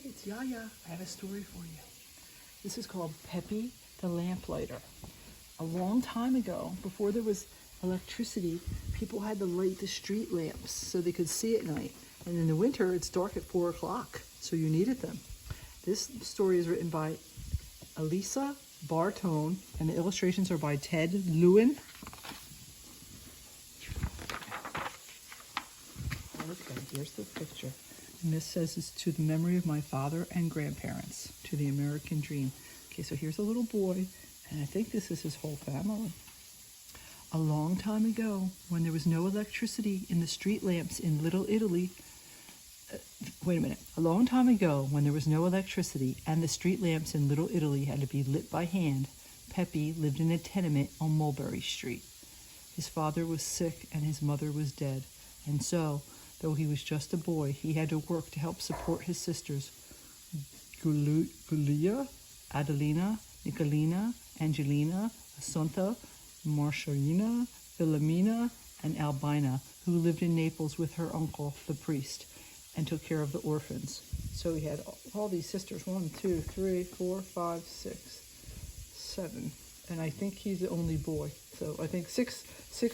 it's Yia Yia. I have a story for you. This is called Peppe the Lamplighter. A long time ago, before there was electricity, people had to light the street lamps so they could see at night. And in the winter, it's dark at 4 o'clock, so you needed them. This story is written by Elisa, Bartone, and the illustrations are by Lewin. Okay, here's the picture. And this says it's to the memory of my father and grandparents, to the American dream. Okay, so here's a little boy, and I think this is his whole family. A long time ago, when there was no electricity in the street lamps in Little Italy, A long time ago, when there was no electricity and the street lamps in Little Italy had to be lit by hand, Peppe lived in a tenement on Mulberry Street. His father was sick and his mother was dead, and so, though he was just a boy, he had to work to help support his sisters, Giulia, Adelina, Nicolina, Angelina, Assunta, Marcelina, Filomena, and Albina, who lived in Naples with her uncle, the priest, and took care of the orphans. So he had all these sisters, 1, 2, 3, 4, 5, 6, 7. And I think he's the only boy. So I think six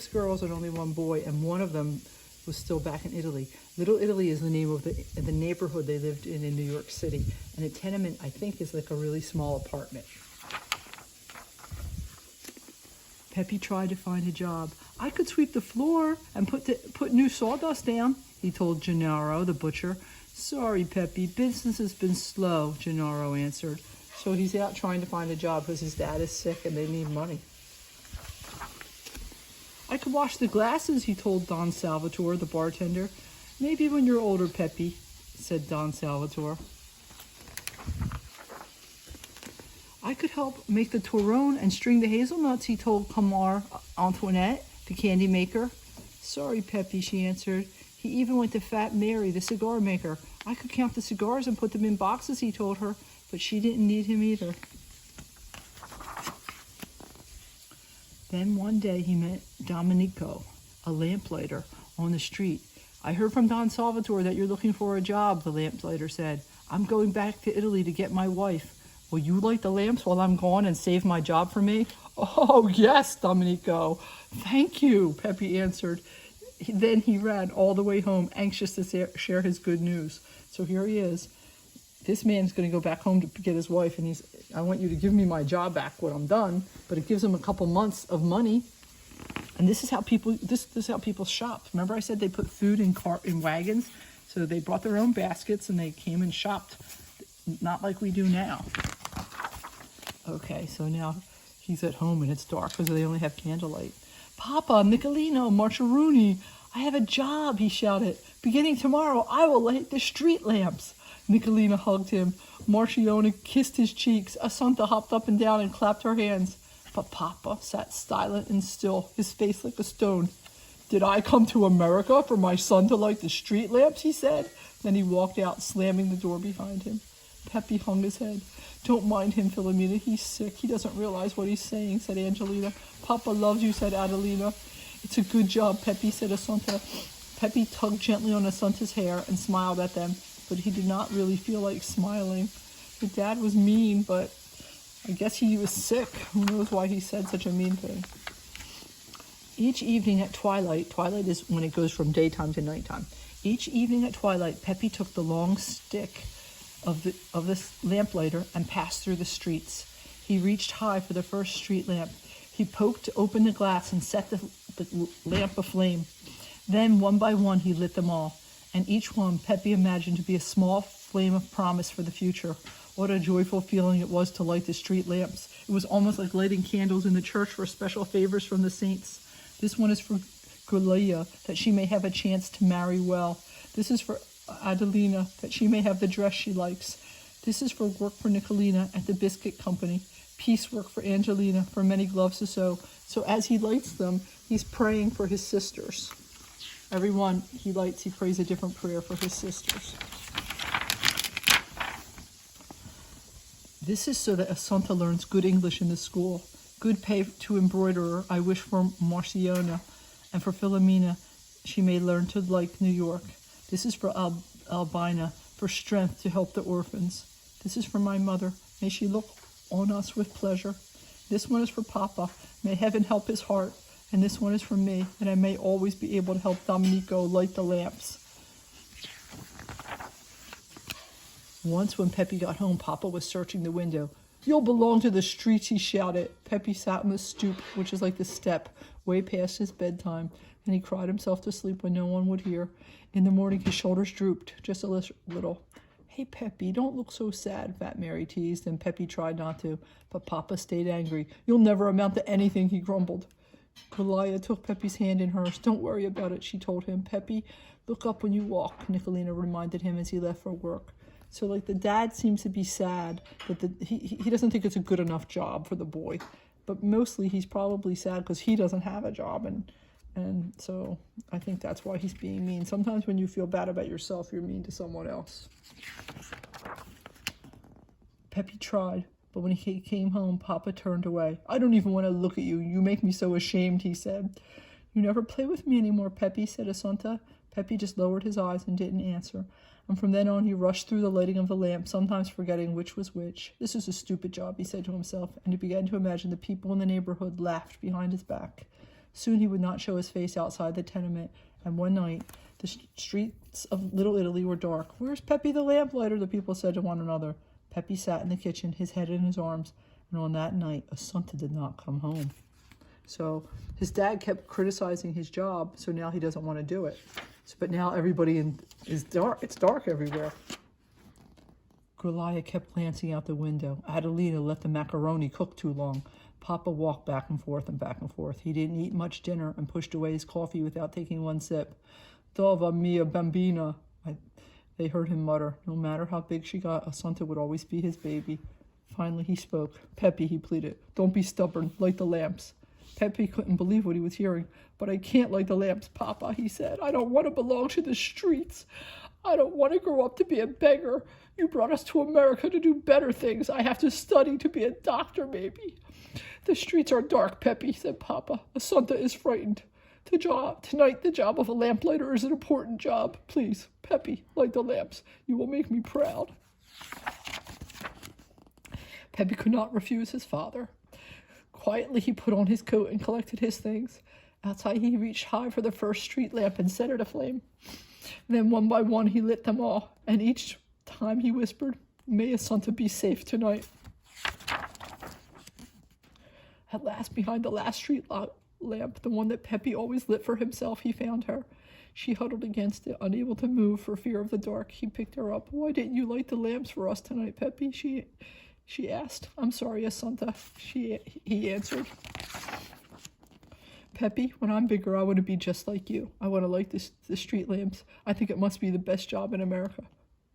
girls and only one boy, and one of them was still back in Italy. Little Italy is the name of the neighborhood they lived in New York City. And a tenement, I think, is like a really small apartment. Peppe tried to find a job. I could sweep the floor and put new sawdust down, he told Gennaro, the butcher. Sorry, Peppe, business has been slow, Gennaro answered. So he's out trying to find a job because his dad is sick and they need money. I could wash the glasses, he told Don Salvatore, the bartender. Maybe when you're older, Peppe, said Don Salvatore. I could help make the torrone and string the hazelnuts, he told Camar Antoinette, the candy maker. Sorry, Peppe, she answered. He even went to Fat Mary, the cigar maker. I could count the cigars and put them in boxes, he told her, but she didn't need him either. Then one day he met Domenico, a lamplighter, on the street. I heard from Don Salvatore that you're looking for a job, the lamplighter said. I'm going back to Italy to get my wife. Will you light the lamps while I'm gone and save my job for me? Oh, yes, Domenico. Thank you, Peppe answered. Then he ran all the way home, anxious to share his good news. So here he is. This man's going to go back home to get his wife, and I want you to give me my job back when I'm done. But it gives him a couple months of money. And this is how people shop. Remember I said they put food in wagons? So they brought their own baskets and they came and shopped. Not like we do now. Okay, so now he's at home and it's dark because they only have candlelight. Papa, Nicolino, Marciaruni, I have a job, he shouted. Beginning tomorrow, I will light the street lamps. Nicolina hugged him. Marcione kissed his cheeks. Assunta hopped up and down and clapped her hands. But Papa sat silent and still, his face like a stone. Did I come to America for my son to light the street lamps, he said. Then he walked out, slamming the door behind him. Peppe hung his head. Don't mind him, Filomena. He's sick. He doesn't realize what he's saying, said Angelina. Papa loves you, said Adelina. It's a good job, Peppe, said Assunta. Peppe tugged gently on Assunta's hair and smiled at them, but he did not really feel like smiling. His dad was mean, but I guess he was sick. Who knows why he said such a mean thing? Each evening at twilight is when it goes from daytime to nighttime. Each evening at twilight, Peppe took the long stick of this lamplighter and passed through the streets. He reached high for the first street lamp. He poked open the glass and set the lamp aflame. Then, one by one, he lit them all, and each one Peppe imagined to be a small flame of promise for the future. What a joyful feeling it was to light the street lamps. It was almost like lighting candles in the church for special favors from the saints. This one is for Giulia, that she may have a chance to marry well. This is for Adelina, that she may have the dress she likes. This is for work for Nicolina at the biscuit company. Piecework for Angelina, for many gloves to sew. So as he lights them, he's praying for his sisters. Every one he lights, he prays a different prayer for his sisters. This is so that Assunta learns good English in the school. Good pay to embroiderer, I wish for Marciona. And for Filomena, she may learn to like New York. This is for Albina, for strength to help the orphans. This is for my mother. May she look on us with pleasure. This one is for Papa. May heaven help his heart. And this one is for me, and I may always be able to help Domenico light the lamps. Once when Peppe got home, Papa was searching the window. You'll belong to the streets, he shouted. Peppe sat on the stoop, which is like the step, way past his bedtime, and he cried himself to sleep when no one would hear. In the morning, his shoulders drooped, just a little. Hey, Peppe, don't look so sad, Fat Mary teased, and Peppe tried not to, but Papa stayed angry. You'll never amount to anything, he grumbled. Elia took Pepe's hand in hers. Don't worry about it, she told him. Peppe, look up when you walk, Nicolina reminded him as he left for work. So, like, the dad seems to be sad that he doesn't think it's a good enough job for the boy. But mostly he's probably sad because he doesn't have a job. And so I think that's why he's being mean. Sometimes when you feel bad about yourself, you're mean to someone else. Peppe tried, but when he came home, Papa turned away. I don't even want to look at you. You make me so ashamed, he said. You never play with me anymore, Peppe, said Assunta. Peppe just lowered his eyes and didn't answer. And from then on, he rushed through the lighting of the lamp, sometimes forgetting which was which. This is a stupid job, he said to himself, and he began to imagine the people in the neighborhood laughed behind his back. Soon he would not show his face outside the tenement, and one night, the streets of Little Italy were dark. Where's Peppe the Lamplighter? The people said to one another. Peppe sat in the kitchen, his head in his arms, and on that night, Assunta did not come home. So his dad kept criticizing his job, so now he doesn't want to do it. But now everybody is dark. It's dark everywhere. Elia kept glancing out the window. Adelina let the macaroni cook too long. Papa walked back and forth and back and forth. He didn't eat much dinner and pushed away his coffee without taking one sip. Dova mia bambina, they heard him mutter. No matter how big she got, Assunta would always be his baby. Finally he spoke. Peppe, he pleaded, don't be stubborn. Light the lamps. Peppe couldn't believe what he was hearing. But I can't light the lamps, Papa, he said. I don't want to belong to the streets. I don't want to grow up to be a beggar. You brought us to America to do better things. I have to study to be a doctor, maybe. The streets are dark, Peppe, said Papa. Assunta is frightened. Tonight, the job of a lamplighter is an important job. Please, Peppe, light the lamps. You will make me proud. Peppe could not refuse his father. Quietly, he put on his coat and collected his things. Outside, he reached high for the first street lamp and set it aflame. Then, one by one, he lit them all, and each time he whispered, May Assunta be safe tonight. At last, behind the last street lamp, the one that Peppe always lit for himself, he found her. She huddled against it, unable to move for fear of the dark. He picked her up. Why didn't you light the lamps for us tonight, Peppe? She asked. I'm sorry, Assunta, he answered. Peppe, when I'm bigger, I want to be just like you. I want to light the street lamps. I think it must be the best job in America.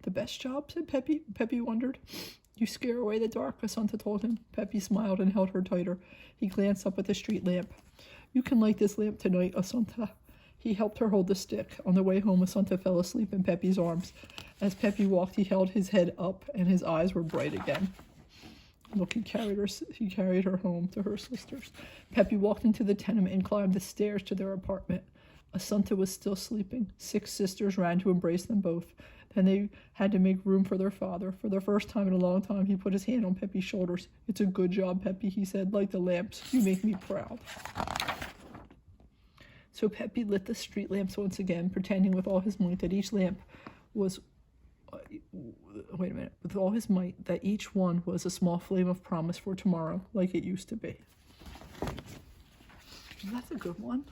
The best job? Said Peppe. Peppe wondered. You scare away the dark, Assunta told him. Peppe smiled and held her tighter. He glanced up at the street lamp. You can light this lamp tonight, Assunta. He helped her hold the stick. On the way home, Assunta fell asleep in Pepe's arms. As Peppe walked, he held his head up, and his eyes were bright again. Look, he carried her home to her sisters. Peppe walked into the tenement and climbed the stairs to their apartment. Assunta was still sleeping. 6 sisters ran to embrace them both. Then they had to make room for their father. For the first time in a long time, he put his hand on Pepe's shoulders. It's a good job, Peppe, he said. Light the lamps. You make me proud. So Peppe lit the street lamps once again, pretending with all his might that each lamp was... with all his might, that each one was a small flame of promise for tomorrow, like it used to be. That's a good one.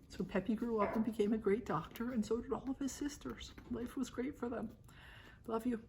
So Peppe grew up and became a great doctor, and so did all of his sisters. Life was great for them. Love you.